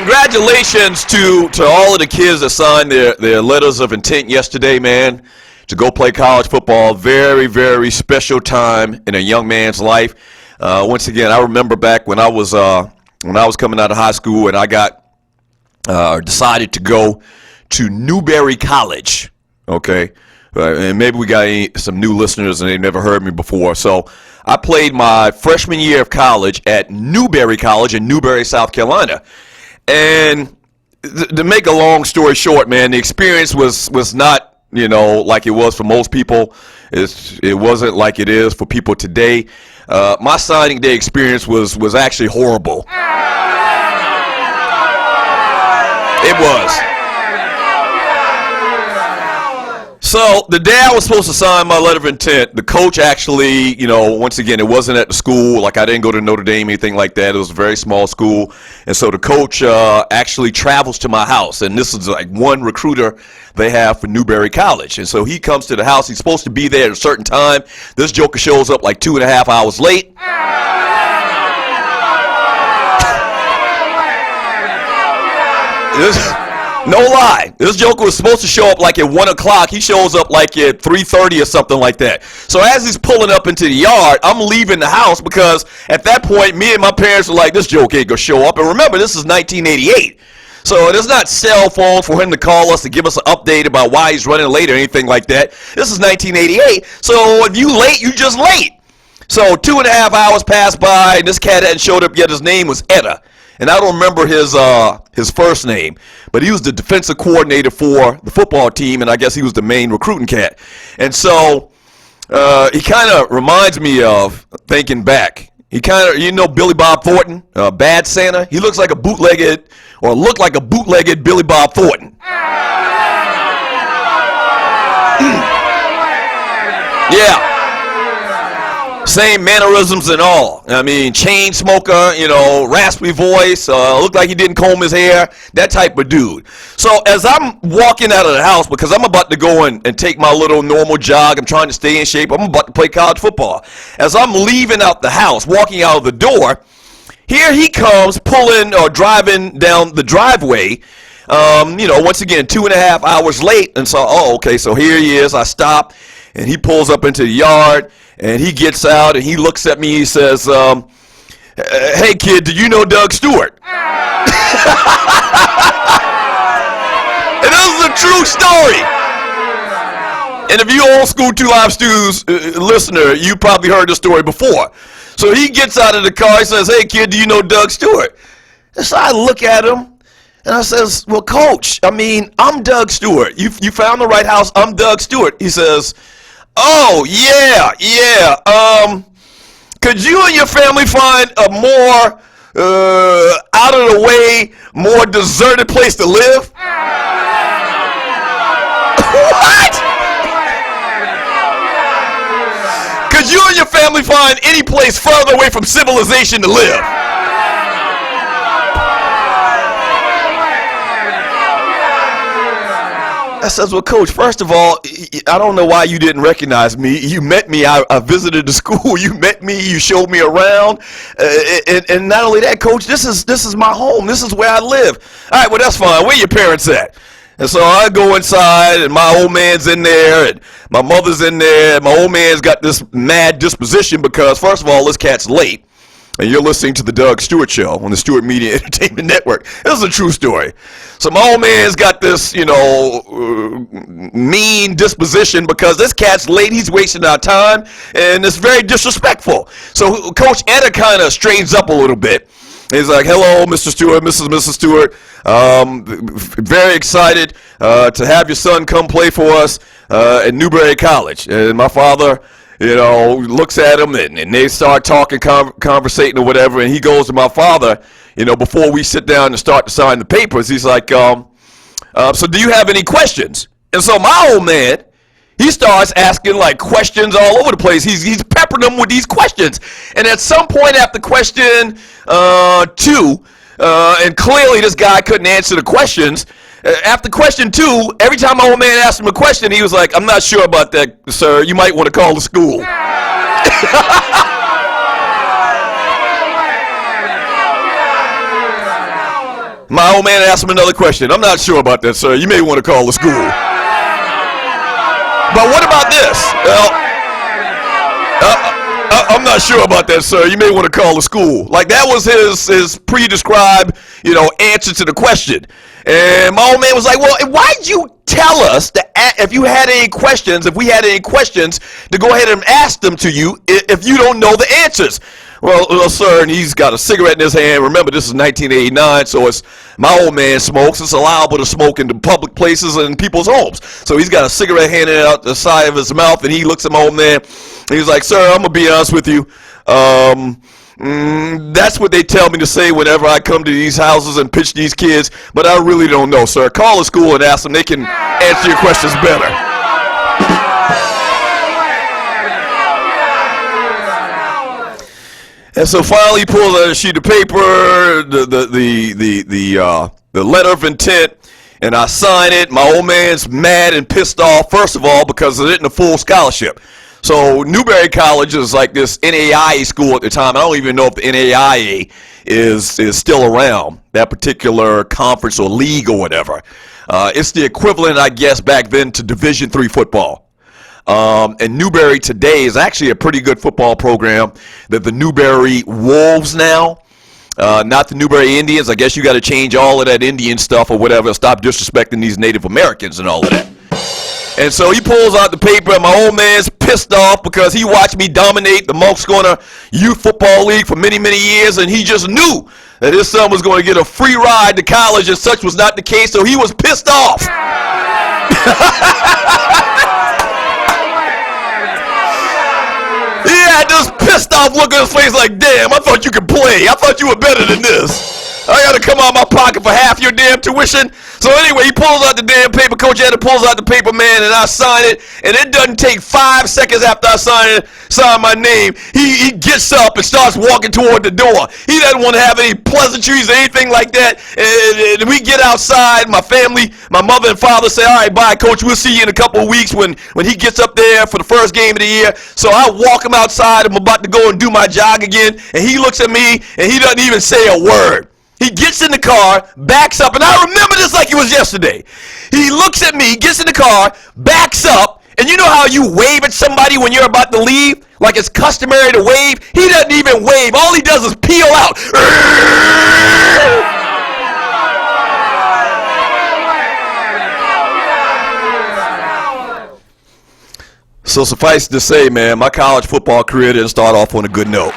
congratulations to all of the kids that signed their letters of intent yesterday, man, to go play college football. Very, very special time in a young man's life. Once again, I remember back when I was coming out of high school and I got decided to go to Newberry College. Okay, and maybe we got some new listeners and they never heard me before. So I played my freshman year of college at Newberry College in Newberry, South Carolina. And to make a long story short, man, the experience was not, like it was for most people. It wasn't like it is for people today. My signing day experience was actually horrible. It was. So the day I was supposed to sign my letter of intent, the coach actually, once again, it wasn't at the school. Like I didn't go to Notre Dame, anything like that. It was a very small school. And so the coach actually travels to my house. And this is like one recruiter they have for Newberry College. And so he comes to the house. He's supposed to be there at a certain time. This joker shows up like 2.5 hours late. No lie. This joker was supposed to show up like at 1 o'clock. He shows up like at 3:30 or something like that. So as he's pulling up into the yard, I'm leaving the house because at that point, me and my parents were like, this joker ain't going to show up. And remember, this is 1988. So there's not cell phones for him to call us to give us an update about why he's running late or anything like that. This is 1988. So if you late, you just late. So 2.5 hours passed by, and this cat hadn't showed up yet. His name was Etta. And I don't remember his first name, but he was the defensive coordinator for the football team, and I guess he was the main recruiting cat. And so he kind of reminds me of, thinking back, he kind of, Billy Bob Thornton, Bad Santa? He looks like a bootlegged, or looked like a bootlegged Billy Bob Thornton. Yeah. Same mannerisms and all. I mean, chain smoker, raspy voice, looked like he didn't comb his hair, that type of dude. So as I'm walking out of the house, because I'm about to go and take my little normal jog, I'm trying to stay in shape, I'm about to play college football. As I'm leaving out the house, walking out of the door, here he comes pulling or driving down the driveway. Once again, 2.5 hours late. And so, okay, so here he is. I stop, and he pulls up into the yard. And he gets out and he looks at me. He says, hey, kid, do you know Doug Stewart? And this is a true story. And if you old school Two Live Stews listener, you probably heard this story before. So he gets out of the car. He says, hey, kid, do you know Doug Stewart? And so I look at him. And I says, well, coach, I'm Doug Stewart. You found the right house. I'm Doug Stewart. He says, oh, yeah. Could you and your family find a more out of the way, more deserted place to live? What? Could you and your family find any place further away from civilization to live? I says, well, coach, first of all, I don't know why you didn't recognize me. You met me. I visited the school. You met me. You showed me around. And not only that, coach, this is my home. This is where I live. All right, well, that's fine. Where your parents at? And so I go inside, and my old man's in there, and my mother's in there. And my old man's got this mad disposition because, first of all, this cat's late. And you're listening to the Doug Stewart Show on the Stewart Media Entertainment Network. This is a true story. So my old man's got this, mean disposition because this cat's late. He's wasting our time, and it's very disrespectful. So Coach Etta kind of straightens up a little bit. He's like, hello, Mr. Stewart, Mrs. Stewart. Very excited to have your son come play for us at Newberry College. And my father, looks at him and they start talking, conversating or whatever. And he goes to my father, before we sit down and start to sign the papers. He's like, so do you have any questions? And so my old man, he starts asking like questions all over the place. He's peppering them with these questions. And at some point after question 2, and clearly this guy couldn't answer the questions. After question 2, every time my old man asked him a question, he was like, I'm not sure about that, sir. You might want to call the school. My old man asked him another question. I'm not sure about that, sir. You may want to call the school. But what about this? Well, I'm not sure about that, sir. You may want to call the school. Like, that was his pre-described, answer to the question. And my old man was like, well, why'd you tell us that if we had any questions, to go ahead and ask them to you if you don't know the answers? Well, sir, and he's got a cigarette in his hand. Remember, this is 1989, so it's my old man smokes. It's allowable to smoke in the public places and people's homes. So he's got a cigarette handed out the side of his mouth, and he looks at my old man, and he's like, sir, I'm going to be honest with you. That's what they tell me to say whenever I come to these houses and pitch these kids, but I really don't know, sir. Call the school and ask them. They can answer your questions better. And so finally, he pulls out a sheet of paper, the letter of intent, and I sign it. My old man's mad and pissed off, first of all, because it isn't a full scholarship. So Newberry College is like this NAIA school at the time. I don't even know if the NAIA is still around, that particular conference or league or whatever. It's the equivalent, I guess, back then to Division III football. And Newberry today is actually a pretty good football program. The Newberry Wolves now, not the Newberry Indians. I guess you got to change all of that Indian stuff or whatever. Stop disrespecting these Native Americans and all of that. And so he pulls out the paper, and my old man's pissed off because he watched me dominate the Moncks Corner Youth Football League for many, many years, and he just knew that his son was going to get a free ride to college, and such was not the case, so he was pissed off. He had this pissed off look on his face like, damn, I thought you could play. I thought you were better than this. I got to come out of my pocket for half your damn tuition. So anyway, he pulls out the damn paper. Coach Ed pulls out the paper, man, and I sign it. And it doesn't take 5 seconds after I sign my name. He gets up and starts walking toward the door. He doesn't want to have any pleasantries or anything like that. And we get outside. My family, my mother and father say, all right, bye, Coach. We'll see you in a couple of weeks when he gets up there for the first game of the year. So I walk him outside. I'm about to go and do my jog again. And he looks at me, and he doesn't even say a word. He gets in the car, backs up, and I remember this like it was yesterday. He looks at me, gets in the car, backs up, and you know how you wave at somebody when you're about to leave? Like it's customary to wave? He doesn't even wave. All he does is peel out. So suffice to say, man, my college football career didn't start off on a good note.